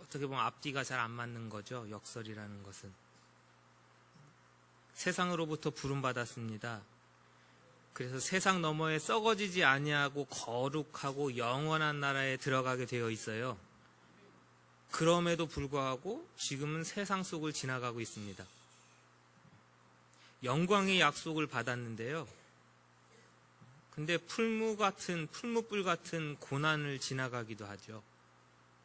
어떻게 보면 앞뒤가 잘 안 맞는 거죠. 역설이라는 것은. 세상으로부터 부름받았습니다. 그래서 세상 너머에 썩어지지 아니하고 거룩하고 영원한 나라에 들어가게 되어 있어요. 그럼에도 불구하고 지금은 세상 속을 지나가고 있습니다. 영광의 약속을 받았는데요. 근데 풀무불 같은 고난을 지나가기도 하죠.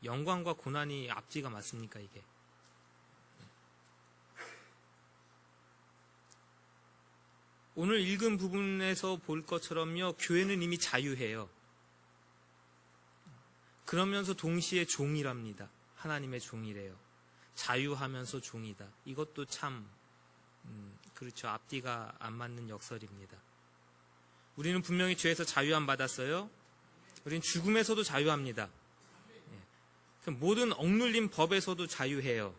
영광과 고난이 앞뒤가 맞습니까, 이게? 오늘 읽은 부분에서 볼 것처럼요, 교회는 이미 자유해요. 그러면서 동시에 종이랍니다. 하나님의 종이래요. 자유하면서 종이다. 이것도 참 그렇죠. 앞뒤가 안 맞는 역설입니다. 우리는 분명히 죄에서 자유함 받았어요. 우리는 죽음에서도 자유합니다. 모든 억눌린 법에서도 자유해요.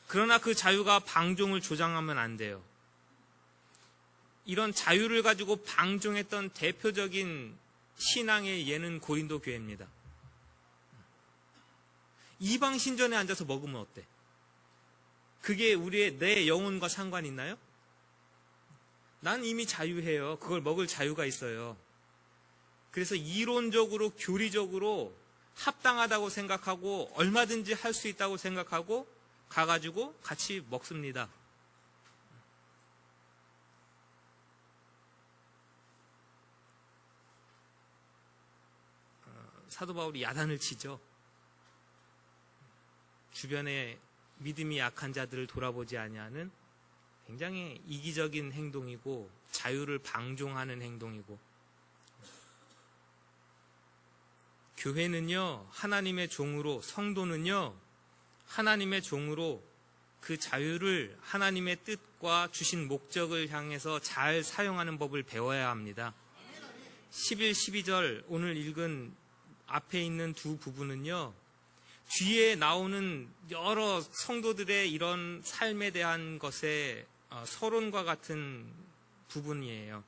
그러나 그 자유가 방종을 조장하면 안 돼요. 이런 자유를 가지고 방종했던 대표적인 신앙의 예는 고린도 교회입니다. 이방 신전에 앉아서 먹으면 어때? 그게 내 영혼과 상관 있나요? 난 이미 자유해요. 그걸 먹을 자유가 있어요. 그래서 이론적으로, 교리적으로 합당하다고 생각하고 얼마든지 할 수 있다고 생각하고 가가지고 같이 먹습니다. 사도 바울이 야단을 치죠. 주변에 믿음이 약한 자들을 돌아보지 아니하는 굉장히 이기적인 행동이고 자유를 방종하는 행동이고, 교회는요, 하나님의 종으로, 성도는요, 하나님의 종으로 그 자유를 하나님의 뜻과 주신 목적을 향해서 잘 사용하는 법을 배워야 합니다. 11, 12절 오늘 읽은 앞에 있는 두 부분은요, 뒤에 나오는 여러 성도들의 이런 삶에 대한 것의 서론과 같은 부분이에요.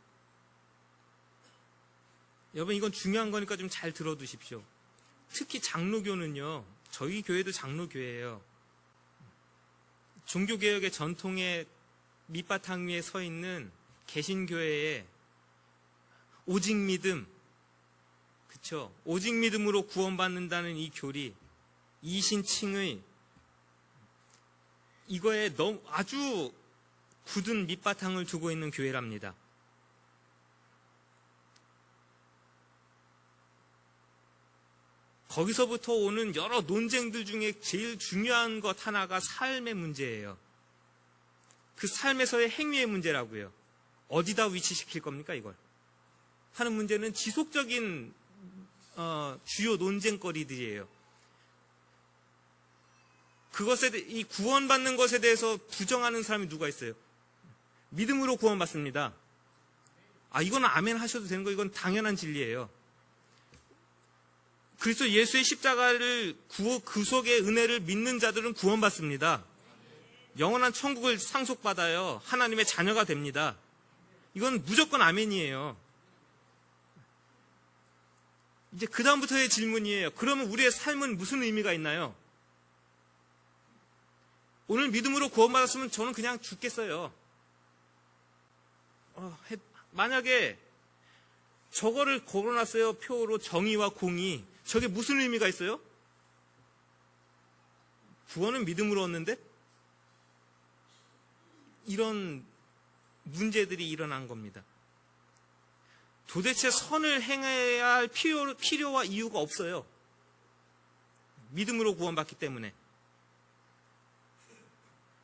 여러분, 이건 중요한 거니까 좀 잘 들어두십시오. 특히 장로교는요, 저희 교회도 장로교회예요. 종교개혁의 전통의 밑바탕 위에 서 있는 개신교회에 오직 믿음, 그쵸? 오직 믿음으로 구원받는다는 이 교리, 이 신칭의 이거에 너무 아주 굳은 밑바탕을 두고 있는 교회랍니다. 거기서부터 오는 여러 논쟁들 중에 제일 중요한 것 하나가 삶의 문제예요. 그 삶에서의 행위의 문제라고요. 어디다 위치시킬 겁니까, 이걸? 하는 문제는 지속적인 주요 논쟁거리들이에요. 이 구원받는 것에 대해서 부정하는 사람이 누가 있어요? 믿음으로 구원받습니다. 이건 아멘 하셔도 되는 거, 이건 당연한 진리예요. 그리스도 예수의 십자가를 구속의 은혜를 믿는 자들은 구원받습니다. 영원한 천국을 상속받아요. 하나님의 자녀가 됩니다. 이건 무조건 아멘이에요. 이제 그 다음부터의 질문이에요. 그러면 우리의 삶은 무슨 의미가 있나요? 오늘 믿음으로 구원받았으면 저는 그냥 죽겠어요. 만약에 저거를 걸어놨어요. 표로 정의와 공의. 저게 무슨 의미가 있어요? 구원은 믿음으로 얻는데? 이런 문제들이 일어난 겁니다. 도대체 선을 행해야 할 필요와 이유가 없어요. 믿음으로 구원받기 때문에.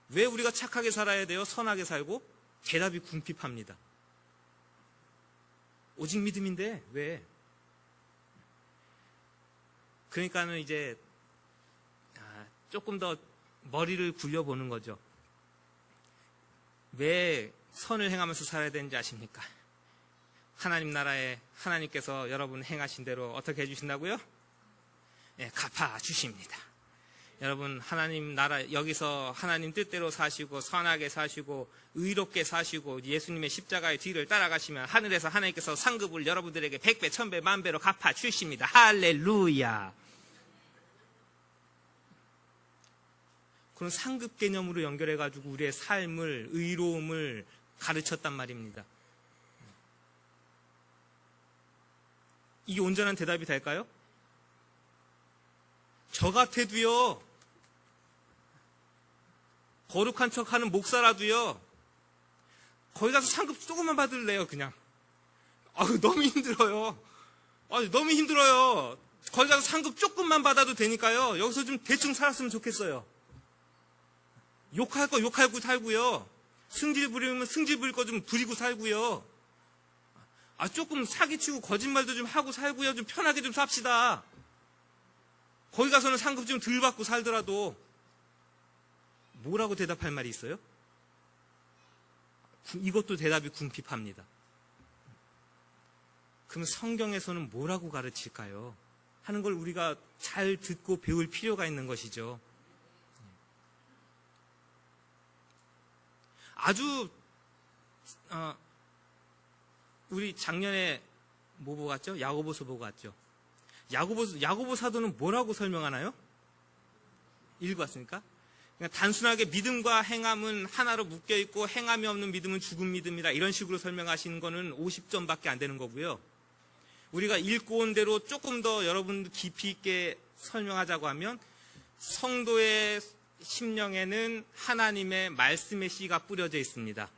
왜 우리가 착하게 살아야 돼요? 선하게 살고? 대답이 궁핍합니다. 오직 믿음인데 왜? 그러니까는 이제 조금 더 머리를 굴려보는 거죠. 왜 선을 행하면서 살아야 되는지 아십니까? 하나님 나라에 하나님께서 여러분 행하신 대로 어떻게 해주신다고요? 갚아주십니다. 여러분, 하나님 나라, 여기서 하나님 뜻대로 사시고 선하게 사시고 의롭게 사시고 예수님의 십자가의 뒤를 따라가시면 하늘에서 하나님께서 상급을 여러분들에게 100배, 1000배, 만배로 갚아주십니다. 할렐루야. 그런 상급 개념으로 연결해가지고 우리의 삶을, 의로움을 가르쳤단 말입니다. 이게 온전한 대답이 될까요? 저 같아도요, 거룩한 척하는 목사라도요, 거기 가서 상급 조금만 받을래요, 그냥. 너무 힘들어요. 너무 힘들어요. 거기 가서 상급 조금만 받아도 되니까요, 여기서 좀 대충 살았으면 좋겠어요. 욕할 거 욕하고 살고요. 승질 부리면 승질 부릴 거 좀 부리고 살고요. 조금 사기치고 거짓말도 좀 하고 살고요. 좀 편하게 좀 삽시다. 거기 가서는 상급 좀 덜 받고 살더라도. 뭐라고 대답할 말이 있어요? 이것도 대답이 궁핍합니다. 그럼 성경에서는 뭐라고 가르칠까요? 하는 걸 우리가 잘 듣고 배울 필요가 있는 것이죠. 아주 우리 작년에 뭐 보고 갔죠? 야고보서 보고 갔죠. 야고보 사도는 뭐라고 설명하나요? 읽어봤습니까? 그러니까 단순하게 믿음과 행함은 하나로 묶여있고 행함이 없는 믿음은 죽은 믿음이다, 이런 식으로 설명하시는 거는 50점밖에 안 되는 거고요. 우리가 읽고 온 대로 조금 더 여러분들 깊이 있게 설명하자고 하면, 성도의 심령에는 하나님의 말씀의 씨가 뿌려져 있습니다.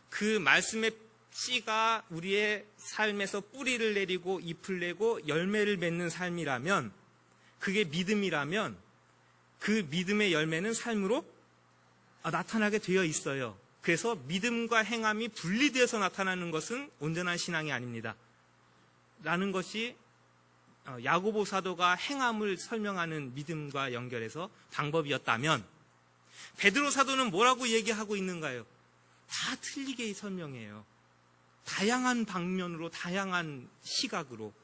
그 말씀의 씨가 우리의 삶에서 뿌리를 내리고 잎을 내고 열매를 맺는 삶이라면, 그게 믿음이라면, 그 믿음의 열매는 삶으로 나타나게 되어 있어요. 그래서 믿음과 행함이 분리되어서 나타나는 것은 온전한 신앙이 아닙니다. 라는 것이 야고보 사도가 행함을 설명하는 믿음과 연결해서 방법이었다면, 베드로 사도는 뭐라고 얘기하고 있는가요? 다 틀리게 설명해요. 다양한 방면으로, 다양한 시각으로.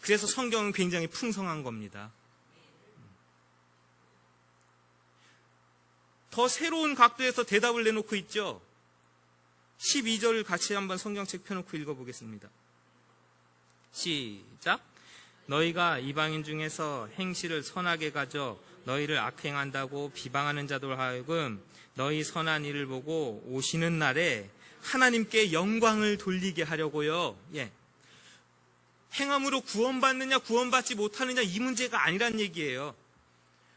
그래서 성경은 굉장히 풍성한 겁니다. 더 새로운 각도에서 대답을 내놓고 있죠. 12절을 같이 한번 성경책 펴놓고 읽어보겠습니다. 시작. 너희가 이방인 중에서 행실을 선하게 가져 너희를 악행한다고 비방하는 자들 하여금 너희 선한 일을 보고 오시는 날에 하나님께 영광을 돌리게 하려고요. 행함으로 구원받느냐 구원받지 못하느냐 이 문제가 아니란 얘기예요.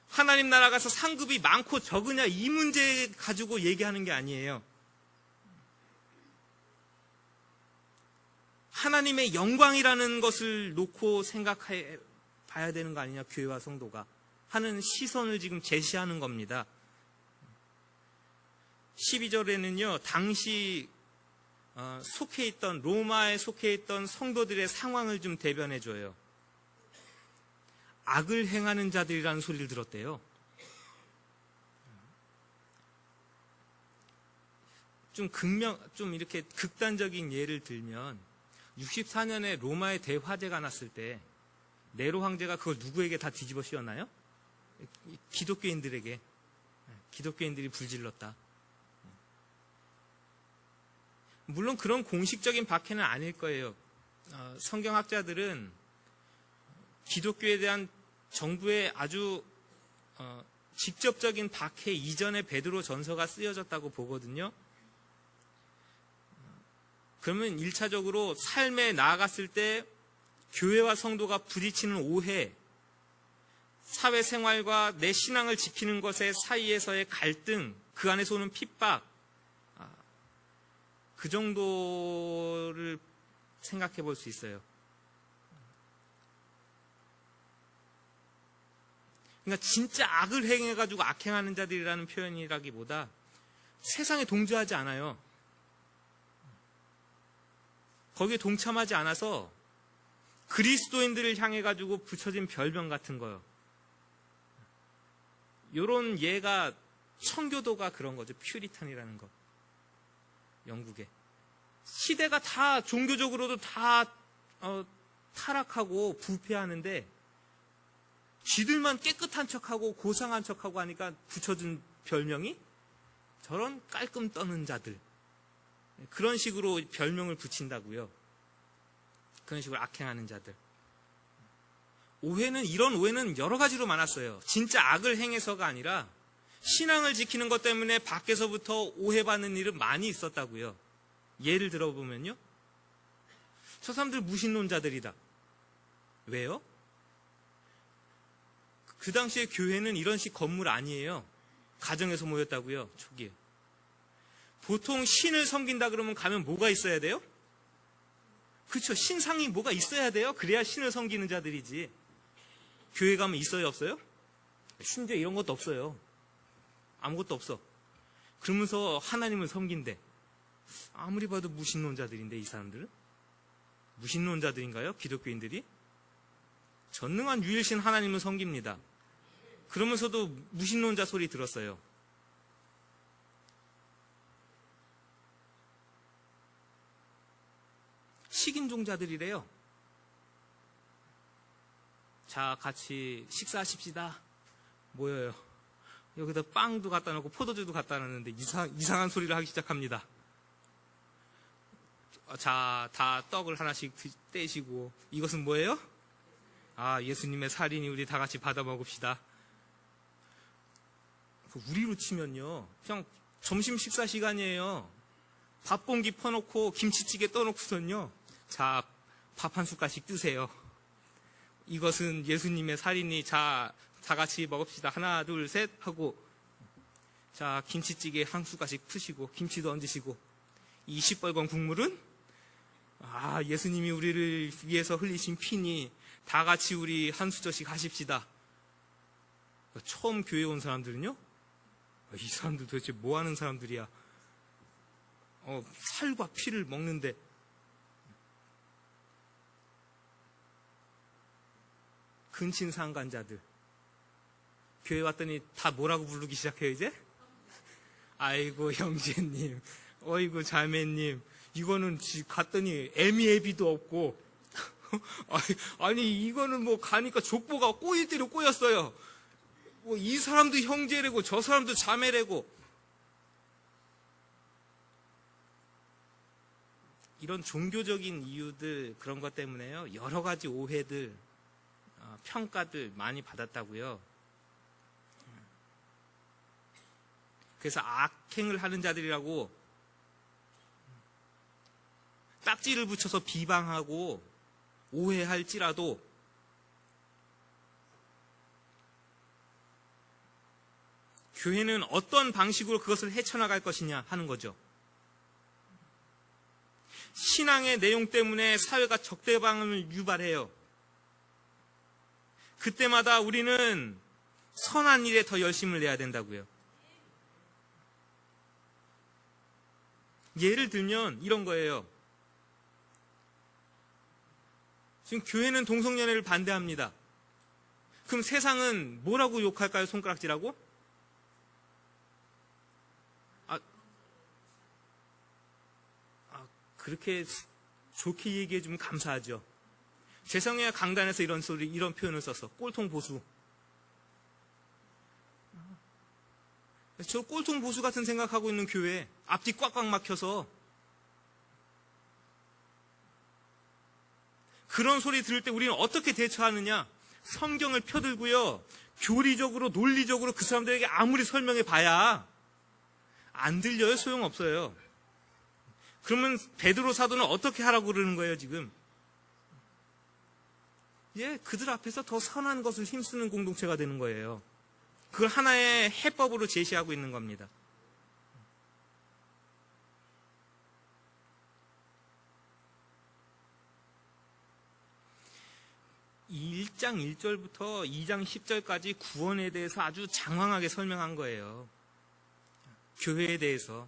하나님 나라 가서 상급이 많고 적으냐 이 문제 가지고 얘기하는 게 아니에요. 하나님의 영광이라는 것을 놓고 생각해 봐야 되는 거 아니냐, 교회와 성도가 하는 시선을 지금 제시하는 겁니다. 12절에는요, 당시 속해 있던, 로마에 속해 있던 성도들의 상황을 좀 대변해 줘요. 악을 행하는 자들이라는 소리를 들었대요. 좀 이렇게 극단적인 예를 들면, 64년에 로마의 대화재가 났을 때 네로 황제가 그걸 누구에게 다 뒤집어 씌웠나요? 기독교인들에게. 기독교인들이 불질렀다. 물론 그런 공식적인 박해는 아닐 거예요. 성경학자들은 기독교에 대한 정부의 아주 직접적인 박해 이전에 베드로 전서가 쓰여졌다고 보거든요. 그러면 1차적으로 삶에 나아갔을 때 교회와 성도가 부딪히는 오해, 사회생활과 내 신앙을 지키는 것의 사이에서의 갈등, 그 안에서 오는 핍박, 그 정도를 생각해 볼 수 있어요. 그러니까 진짜 악을 행해가지고 악행하는 자들이라는 표현이라기보다 세상에 동조하지 않아요. 거기에 동참하지 않아서 그리스도인들을 향해 가지고 붙여진 별명 같은 거요. 요런 예가 청교도가 그런 거죠. 퓨리탄이라는 거. 영국에. 시대가 다 종교적으로도 다 타락하고 부패하는데 쥐들만 깨끗한 척하고 고상한 척하고 하니까 붙여준 별명이 저런 깔끔 떠는 자들. 그런 식으로 별명을 붙인다고요. 그런 식으로 악행하는 자들. 이런 오해는 여러 가지로 많았어요. 진짜 악을 행해서가 아니라 신앙을 지키는 것 때문에 밖에서부터 오해받는 일은 많이 있었다고요. 예를 들어보면요, 저 사람들 무신론자들이다. 왜요? 그 당시에 교회는 이런 식 건물 아니에요. 가정에서 모였다고요, 초기에. 보통 신을 섬긴다 그러면 가면 뭐가 있어야 돼요? 그렇죠. 신상이 뭐가 있어야 돼요. 그래야 신을 섬기는 자들이지. 교회 가면 있어요, 없어요? 심지어 이런 것도 없어요. 아무것도 없어. 그러면서 하나님을 섬긴대. 아무리 봐도 무신론자들인데, 이 사람들은? 무신론자들인가요? 기독교인들이? 전능한 유일신 하나님을 섬깁니다. 그러면서도 무신론자 소리 들었어요. 식인종자들이래요. 자, 같이 식사하십시다. 모여요. 여기다 빵도 갖다 놓고 포도주도 갖다 놨는데 이상한 소리를 하기 시작합니다. 자, 다 떡을 하나씩 떼시고, 이것은 뭐예요? 아, 예수님의 살이니 우리 다 같이 받아 먹읍시다. 우리로 치면요, 그냥 점심 식사 시간이에요. 밥 공기 퍼놓고 김치찌개 떠놓고선요, 자, 밥 한 숟갈씩 드세요. 이것은 예수님의 살이니 자, 다 같이 먹읍시다. 하나, 둘, 셋 하고, 자, 김치찌개 한 숟갈씩 푸시고 김치도 얹으시고, 이 시뻘건 국물은 아, 예수님이 우리를 위해서 흘리신 피니 다 같이 우리 한 수저씩 하십시다. 처음 교회 온 사람들은요, 이 사람들 도대체 뭐 하는 사람들이야? 살과 피를 먹는데. 근친상간자들. 교회 왔더니 다 뭐라고 부르기 시작해요, 이제? 아이고, 형제님. 어이구, 자매님. 이거는 갔더니 애미애비도 없고. 아니, 이거는 뭐 가니까 족보가 꼬일 대로 꼬였어요. 뭐 이 사람도 형제래고 저 사람도 자매래고. 이런 종교적인 이유들, 그런 것 때문에요, 여러 가지 오해들, 평가들 많이 받았다고요. 그래서 악행을 하는 자들이라고 딱지를 붙여서 비방하고 오해할지라도 교회는 어떤 방식으로 그것을 헤쳐나갈 것이냐 하는 거죠. 신앙의 내용 때문에 사회가 적대방을 유발해요. 그때마다 우리는 선한 일에 더 열심을 내야 된다고요. 예를 들면 이런 거예요. 지금 교회는 동성연애를 반대합니다. 그럼 세상은 뭐라고 욕할까요? 손가락질하고? 그렇게 좋게 얘기해 주면 감사하죠. 재성의 강단에서 이런 표현을 써서 꼴통 보수. 저 꼴통 보수 같은 생각하고 있는 교회, 앞뒤 꽉꽉 막혀서 그런 소리 들을 때 우리는 어떻게 대처하느냐? 성경을 펴들고요, 교리적으로 논리적으로 그 사람들에게 아무리 설명해 봐야 안 들려요. 소용없어요. 그러면 베드로 사도는 어떻게 하라고 그러는 거예요, 지금? 예, 그들 앞에서 더 선한 것을 힘쓰는 공동체가 되는 거예요. 그걸 하나의 해법으로 제시하고 있는 겁니다. 이 1장 1절부터 2장 10절까지 구원에 대해서 아주 장황하게 설명한 거예요. 교회에 대해서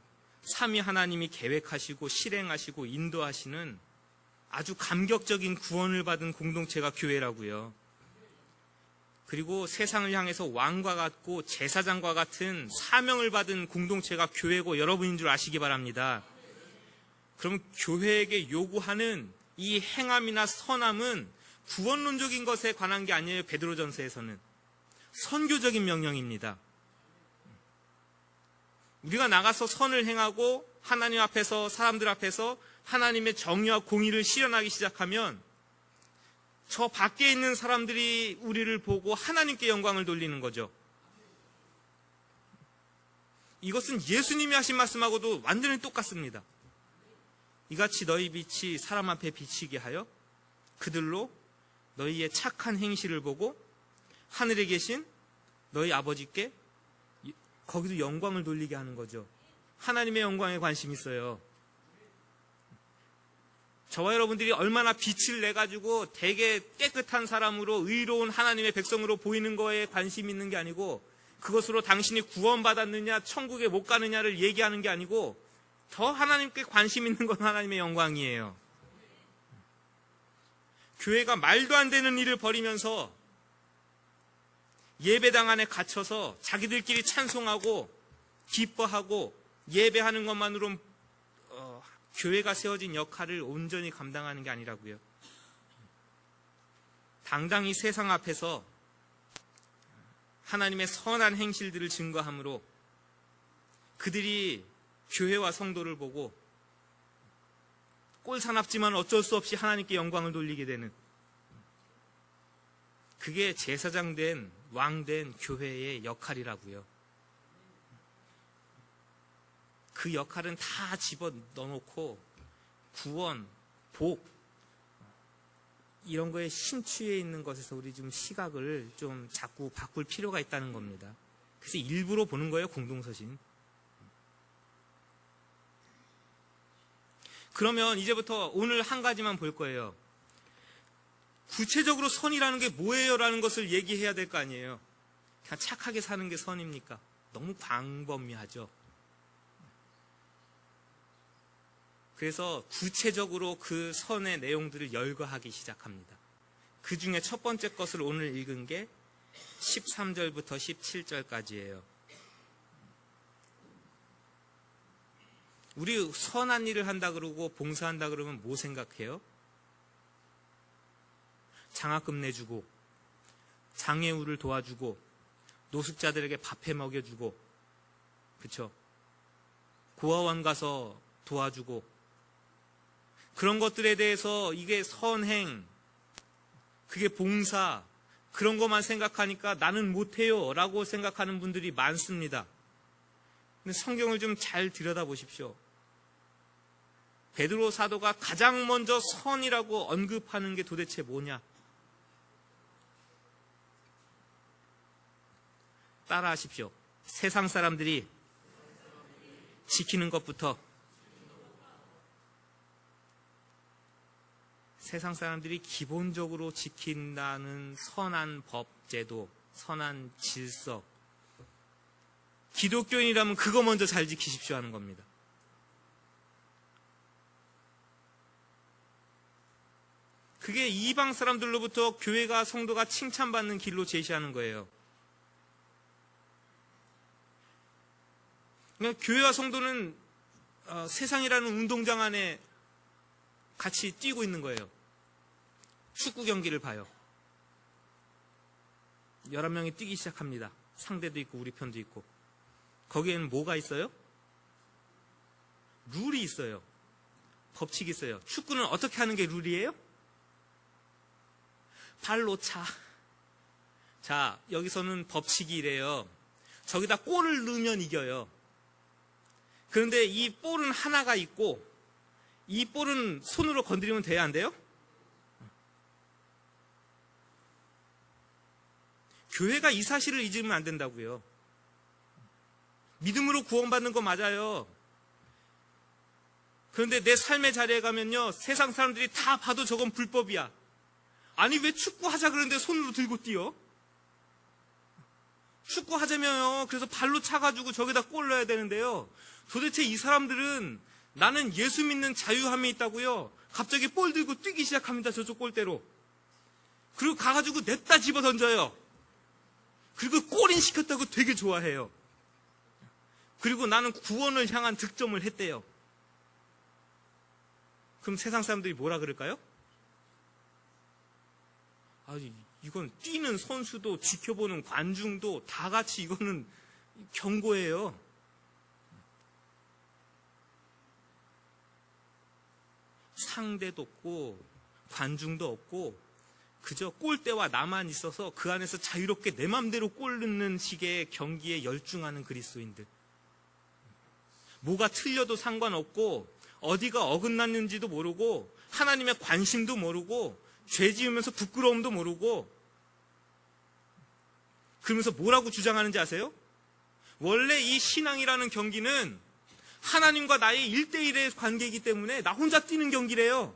삼위 하나님이 계획하시고 실행하시고 인도하시는 아주 감격적인 구원을 받은 공동체가 교회라고요. 그리고 세상을 향해서 왕과 같고 제사장과 같은 사명을 받은 공동체가 교회고 여러분인 줄 아시기 바랍니다. 그럼 교회에게 요구하는 이 행함이나 선함은 구원론적인 것에 관한 게 아니에요. 베드로전서에서는 선교적인 명령입니다. 우리가 나가서 선을 행하고 하나님 앞에서, 사람들 앞에서 하나님의 정의와 공의를 실현하기 시작하면 저 밖에 있는 사람들이 우리를 보고 하나님께 영광을 돌리는 거죠. 이것은 예수님이 하신 말씀하고도 완전히 똑같습니다. 이같이 너희 빛이 사람 앞에 비치게 하여 그들로 너희의 착한 행실을 보고 하늘에 계신 너희 아버지께 거기도 영광을 돌리게 하는 거죠. 하나님의 영광에 관심이 있어요. 저와 여러분들이 얼마나 빛을 내가지고 되게 깨끗한 사람으로 의로운 하나님의 백성으로 보이는 거에 관심이 있는 게 아니고, 그것으로 당신이 구원받았느냐 천국에 못 가느냐를 얘기하는 게 아니고, 더 하나님께 관심 있는 건 하나님의 영광이에요. 교회가 말도 안 되는 일을 벌이면서 예배당 안에 갇혀서 자기들끼리 찬송하고 기뻐하고 예배하는 것만으로 교회가 세워진 역할을 온전히 감당하는 게 아니라고요. 당당히 세상 앞에서 하나님의 선한 행실들을 증거함으로 그들이 교회와 성도를 보고 꼴사납지만 어쩔 수 없이 하나님께 영광을 돌리게 되는, 그게 제사장 된 왕된 교회의 역할이라고요. 그 역할은 다 집어 넣어놓고 구원, 복 이런 거에 심취해 있는 것에서 우리 좀 시각을 좀 자꾸 바꿀 필요가 있다는 겁니다. 그래서 일부러 보는 거예요, 공동서신. 그러면 이제부터 오늘 한 가지만 볼 거예요. 구체적으로 선이라는 게 뭐예요? 라는 것을 얘기해야 될 거 아니에요. 그냥 착하게 사는 게 선입니까? 너무 광범위하죠. 그래서 구체적으로 그 선의 내용들을 열거하기 시작합니다. 그 중에 첫 번째 것을 오늘 읽은 게 13절부터 17절까지예요. 우리 선한 일을 한다 그러고 봉사한다 그러면 뭐 생각해요? 장학금 내주고 장애우를 도와주고 노숙자들에게 밥해 먹여주고, 그쵸? 고아원 가서 도와주고, 그런 것들에 대해서 이게 선행, 그게 봉사, 그런 것만 생각하니까 나는 못해요 라고 생각하는 분들이 많습니다. 근데 성경을 좀 잘 들여다보십시오. 베드로 사도가 가장 먼저 선이라고 언급하는 게 도대체 뭐냐? 따라하십시오. 세상 사람들이 지키는 것부터, 세상 사람들이 기본적으로 지킨다는 선한 법, 제도, 선한 질서, 기독교인이라면 그거 먼저 잘 지키십시오 하는 겁니다. 그게 이방 사람들로부터 교회가, 성도가 칭찬받는 길로 제시하는 거예요. 그러니까 교회와 성도는 세상이라는 운동장 안에 같이 뛰고 있는 거예요. 축구 경기를 봐요. 11명이 뛰기 시작합니다. 상대도 있고 우리 편도 있고. 거기에는 뭐가 있어요? 룰이 있어요. 법칙이 있어요. 축구는 어떻게 하는 게 룰이에요? 발로 차. 자, 여기서는 법칙이 이래요. 저기다 골을 넣으면 이겨요. 그런데 이 볼은 하나가 있고 이 볼은 손으로 건드리면 돼야 안 돼요? 교회가 이 사실을 잊으면 안 된다고요. 믿음으로 구원받는 거 맞아요. 그런데 내 삶의 자리에 가면요, 세상 사람들이 다 봐도 저건 불법이야. 아니 왜 축구하자 그러는데 손으로 들고 뛰어? 축구하자면요, 그래서 발로 차가지고 저기다 골 넣어야 되는데요, 도대체 이 사람들은 나는 예수 믿는 자유함이 있다고요, 갑자기 볼 들고 뛰기 시작합니다. 저쪽 골대로. 그리고 가가지고 냈다 집어 던져요. 그리고 골인 시켰다고 되게 좋아해요. 그리고 나는 구원을 향한 득점을 했대요. 그럼 세상 사람들이 뭐라 그럴까요? 아, 이건 뛰는 선수도 지켜보는 관중도 다 같이 이거는 경고예요. 상대도 없고 관중도 없고 그저 골대와 나만 있어서 그 안에서 자유롭게 내 맘대로 골 넣는 식의 경기에 열중하는 그리스도인들. 뭐가 틀려도 상관없고 어디가 어긋났는지도 모르고 하나님의 관심도 모르고 죄 지으면서 부끄러움도 모르고 그러면서 뭐라고 주장하는지 아세요? 원래 이 신앙이라는 경기는 하나님과 나의 1대1의 관계이기 때문에 나 혼자 뛰는 경기래요.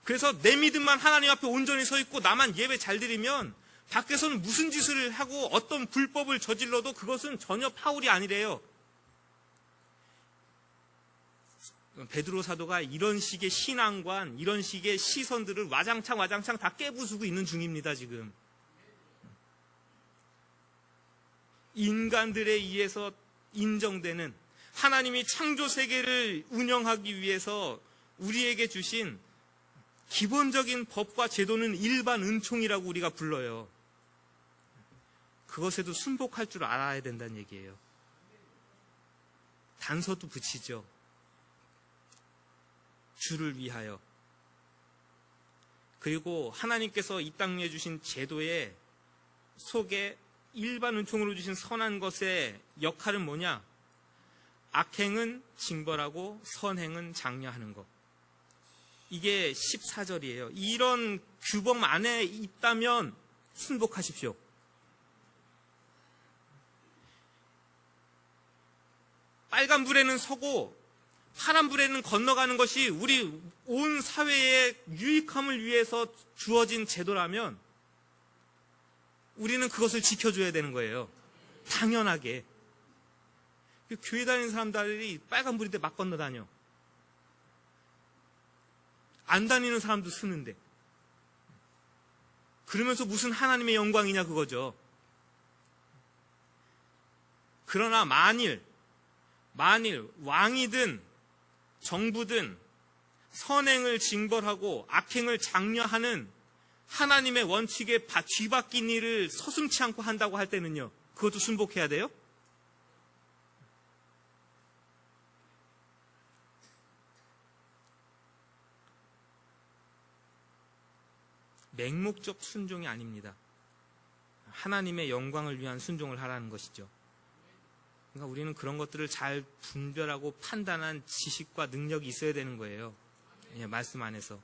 그래서 내 믿음만 하나님 앞에 온전히 서 있고 나만 예배 잘 드리면 밖에서는 무슨 짓을 하고 어떤 불법을 저질러도 그것은 전혀 파울이 아니래요. 베드로 사도가 이런 식의 신앙관, 이런 식의 시선들을 와장창 다 깨부수고 있는 중입니다, 지금. 인간들에 의해서 인정되는 하나님이 창조 세계를 운영하기 위해서 우리에게 주신 기본적인 법과 제도는 일반 은총이라고 우리가 불러요. 그것에도 순복할 줄 알아야 된다는 얘기예요. 단서도 붙이죠. 주를 위하여. 그리고 하나님께서 이 땅에 주신 제도의 속에 일반 은총으로 주신 선한 것의 역할은 뭐냐? 악행은 징벌하고 선행은 장려하는 것. 이게 14절이에요. 이런 규범 안에 있다면 순복하십시오. 빨간 불에는 서고 파란 불에는 건너가는 것이 우리 온 사회의 유익함을 위해서 주어진 제도라면 우리는 그것을 지켜줘야 되는 거예요. 당연하게. 교회 다니는 사람들이 빨간 불인데 막 건너다녀. 안 다니는 사람도 쓰는데. 그러면서 무슨 하나님의 영광이냐 그거죠. 그러나 만일 왕이든 정부든 선행을 징벌하고 악행을 장려하는 하나님의 원칙에 뒤바뀐 일을 서슴지 않고 한다고 할 때는요, 그것도 순복해야 돼요? 맹목적 순종이 아닙니다. 하나님의 영광을 위한 순종을 하라는 것이죠. 그러니까 우리는 그런 것들을 잘 분별하고 판단한 지식과 능력이 있어야 되는 거예요. 예, 말씀 안에서.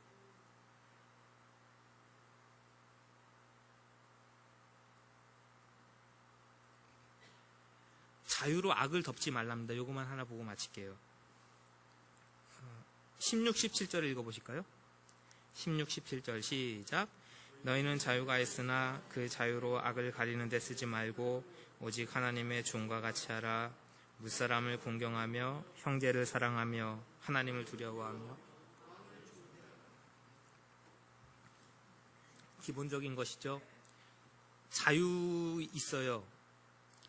자유로 악을 덮지 말랍니다. 요거만 하나 보고 마칠게요. 16, 17절 읽어보실까요? 16, 17절 시작. 너희는 자유가 있으나 그 자유로 악을 가리는 데 쓰지 말고 오직 하나님의 종과 같이 하라. 무사람을 공경하며 형제를 사랑하며 하나님을 두려워하며. 기본적인 것이죠. 자유 있어요.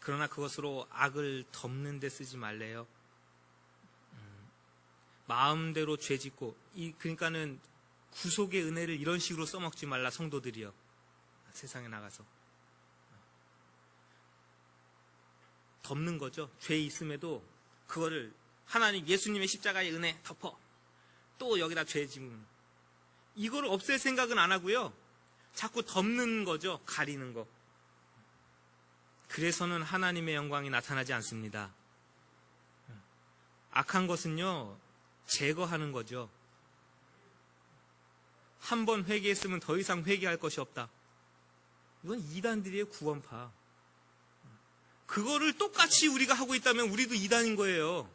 그러나 그것으로 악을 덮는 데 쓰지 말래요. 마음대로 죄 짓고, 그러니까는 구속의 은혜를 이런 식으로 써먹지 말라, 성도들이요. 세상에 나가서. 덮는 거죠. 죄 있음에도 그거를 하나님 예수님의 십자가의 은혜 덮어. 또 여기다 죄 지면. 이거를 없앨 생각은 안 하고요. 자꾸 덮는 거죠. 가리는 거. 그래서는 하나님의 영광이 나타나지 않습니다. 악한 것은요, 제거하는 거죠. 한 번 회개했으면 더 이상 회개할 것이 없다. 이건 이단들이에요, 구원파. 그거를 똑같이 우리가 하고 있다면 우리도 이단인 거예요.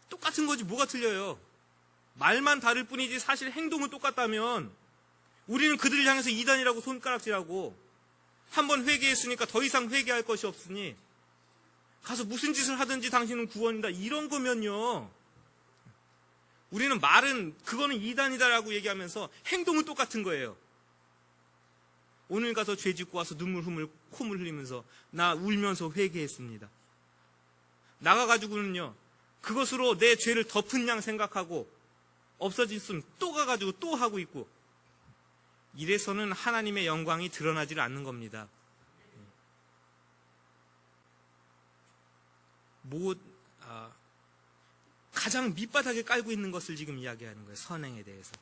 똑같은 거지 뭐가 틀려요. 말만 다를 뿐이지 사실 행동은 똑같다면 우리는 그들을 향해서 이단이라고 손가락질하고, 한 번 회개했으니까 더 이상 회개할 것이 없으니 가서 무슨 짓을 하든지 당신은 구원이다, 이런 거면요, 우리는 말은 그거는 이단이다라고 얘기하면서 행동은 똑같은 거예요. 오늘 가서 죄 짓고 와서 콧물 흘리면서 나 울면서 회개했습니다. 나가가지고는요, 그것으로 내 죄를 덮은 양 생각하고 없어졌으면 또 가가지고 또 하고 있고, 이래서는 하나님의 영광이 드러나질 않는 겁니다. 가장 밑바닥에 깔고 있는 것을 지금 이야기하는 거예요. 선행에 대해서.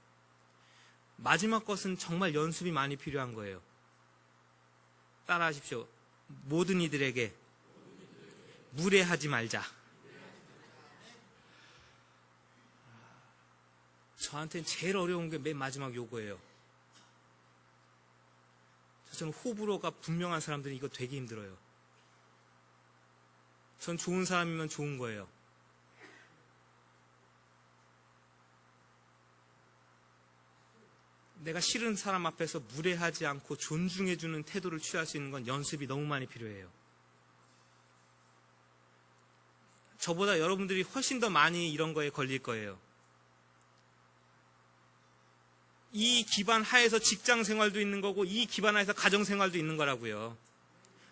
마지막 것은 정말 연습이 많이 필요한 거예요. 따라하십시오. 모든 이들에게 무례하지 말자. 저한테는 제일 어려운 게 맨 마지막 요거예요. 저는 호불호가 분명한 사람들은 이거 되게 힘들어요. 전 좋은 사람이면 좋은 거예요. 내가 싫은 사람 앞에서 무례하지 않고 존중해주는 태도를 취할 수 있는 건 연습이 너무 많이 필요해요. 저보다 여러분들이 훨씬 더 많이 이런 거에 걸릴 거예요. 이 기반 하에서 직장 생활도 있는 거고 이 기반 하에서 가정 생활도 있는 거라고요.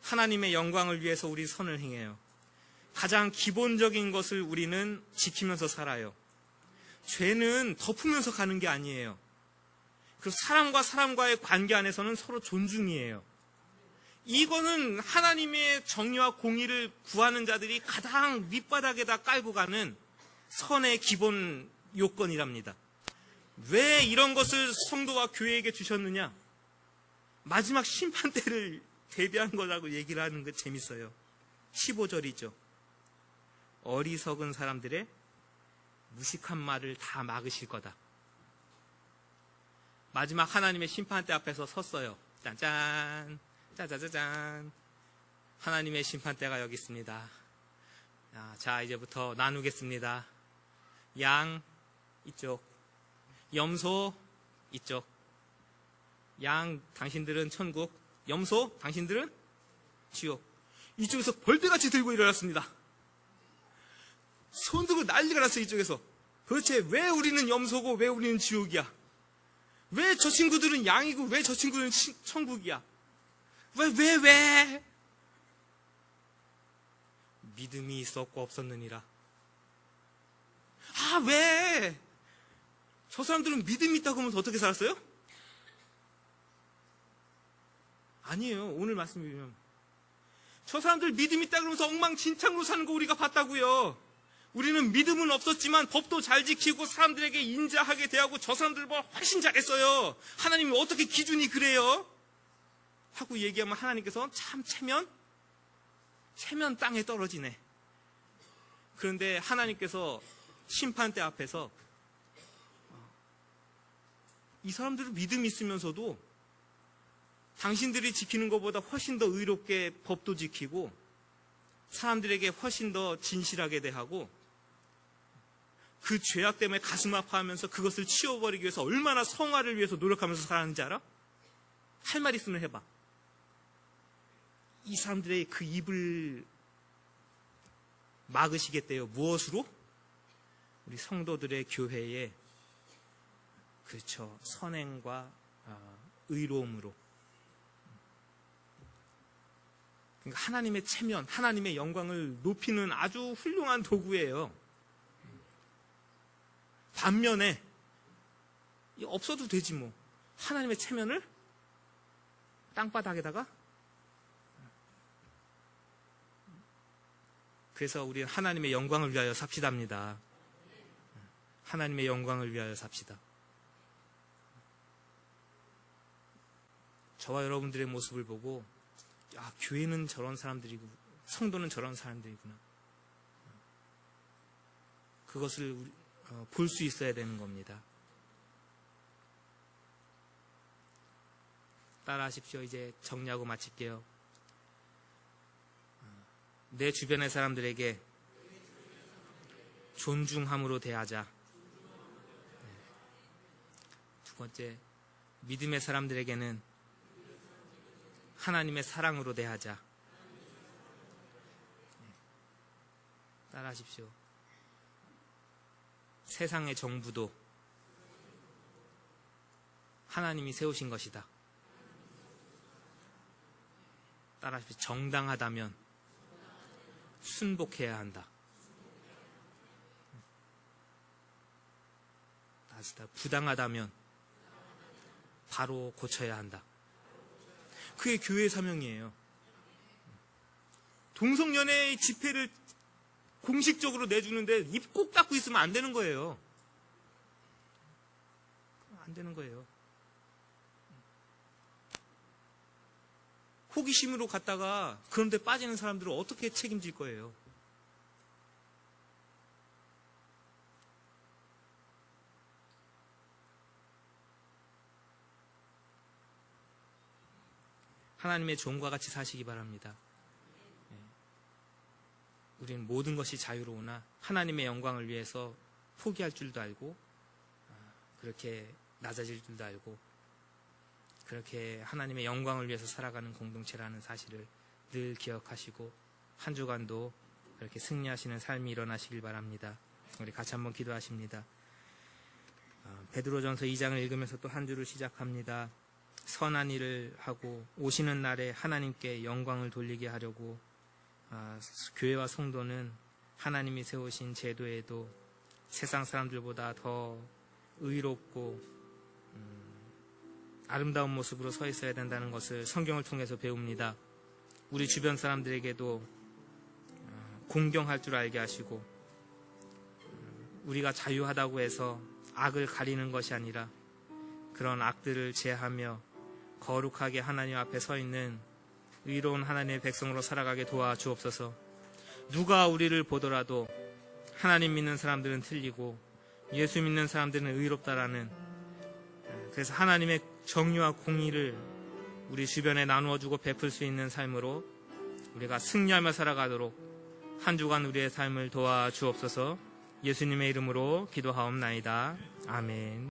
하나님의 영광을 위해서 우리 선을 행해요. 가장 기본적인 것을 우리는 지키면서 살아요. 죄는 덮으면서 가는 게 아니에요. 그리고 사람과 사람과의 관계 안에서는 서로 존중이에요. 이거는 하나님의 정의와 공의를 구하는 자들이 가장 밑바닥에다 깔고 가는 선의 기본 요건이랍니다. 왜 이런 것을 성도와 교회에게 주셨느냐? 마지막 심판 때를 대비한 거라고 얘기를 하는 게 재밌어요. 15절이죠. 어리석은 사람들의 무식한 말을 다 막으실 거다. 마지막 하나님의 심판대 앞에서 섰어요. 짠짠, 짜자자잔. 하나님의 심판대가 여기 있습니다. 자, 이제부터 나누겠습니다. 양 이쪽, 염소 이쪽. 양 당신들은 천국, 염소 당신들은 지옥. 이쪽에서 벌떼같이 들고 일어났습니다. 손 들고 난리가 났어요. 이쪽에서. 도대체 왜 우리는 염소고 왜 우리는 지옥이야? 왜 저 친구들은 양이고 왜 저 친구들은 천국이야? 왜? 믿음이 있었고 없었느니라. 왜? 저 사람들은 믿음이 있다고 하면서 어떻게 살았어요? 아니에요. 오늘 말씀 보면 저 사람들 믿음 있다 그러면서 엉망진창으로 사는 거 우리가 봤다고요. 우리는 믿음은 없었지만 법도 잘 지키고 사람들에게 인자하게 대하고 저 사람들보다 훨씬 잘했어요. 하나님이 어떻게 기준이 그래요? 하고 얘기하면 하나님께서 참 체면 땅에 떨어지네. 그런데 하나님께서 심판대 앞에서 이 사람들은 믿음이 있으면서도 당신들이 지키는 것보다 훨씬 더 의롭게 법도 지키고 사람들에게 훨씬 더 진실하게 대하고 그 죄악 때문에 가슴 아파하면서 그것을 치워버리기 위해서 얼마나 성화를 위해서 노력하면서 살았는지 알아? 할 말 있으면 해봐. 이 사람들의 그 입을 막으시겠대요. 무엇으로? 우리 성도들의 교회에 그렇죠. 선행과 의로움으로. 그러니까 하나님의 체면, 하나님의 영광을 높이는 아주 훌륭한 도구예요. 반면에 없어도 되지 뭐. 하나님의 체면을 땅바닥에다가. 그래서 우리는 하나님의 영광을 위하여 삽시다입니다. 하나님의 영광을 위하여 삽시다. 저와 여러분들의 모습을 보고 교회는 저런 사람들이고 성도는 저런 사람들이구나. 그것을 볼 수 있어야 되는 겁니다. 따라하십시오. 이제 정리하고 마칠게요. 내 주변의 사람들에게 존중함으로 대하자. 두 번째, 믿음의 사람들에게는 하나님의 사랑으로 대하자. 따라하십시오. 세상의 정부도 하나님이 세우신 것이다. 따라하십시오. 정당하다면 순복해야 한다. 부당하다면 바로 고쳐야 한다. 그게 교회의 사명이에요. 동성연애의 집회를 공식적으로 내주는데 입 꼭 닫고 있으면 안 되는 거예요. 안 되는 거예요. 호기심으로 갔다가 그런데 빠지는 사람들을 어떻게 책임질 거예요? 하나님의 종과 같이 사시기 바랍니다. 우리는 모든 것이 자유로우나 하나님의 영광을 위해서 포기할 줄도 알고 그렇게 낮아질 줄도 알고 그렇게 하나님의 영광을 위해서 살아가는 공동체라는 사실을 늘 기억하시고 한 주간도 그렇게 승리하시는 삶이 일어나시길 바랍니다. 우리 같이 한번 기도하십니다. 베드로전서 2장을 읽으면서 또 한 주를 시작합니다. 선한 일을 하고 오시는 날에 하나님께 영광을 돌리게 하려고 교회와 성도는 하나님이 세우신 제도에도 세상 사람들보다 더 의롭고 아름다운 모습으로 서 있어야 된다는 것을 성경을 통해서 배웁니다. 우리 주변 사람들에게도 공경할 줄 알게 하시고 우리가 자유하다고 해서 악을 가리는 것이 아니라 그런 악들을 제하며 거룩하게 하나님 앞에 서 있는 의로운 하나님의 백성으로 살아가게 도와주옵소서. 누가 우리를 보더라도 하나님 믿는 사람들은 틀리고 예수 믿는 사람들은 의롭다라는, 그래서 하나님의 정의와 공의를 우리 주변에 나누어주고 베풀 수 있는 삶으로 우리가 승리하며 살아가도록 한 주간 우리의 삶을 도와주옵소서. 예수님의 이름으로 기도하옵나이다. 아멘.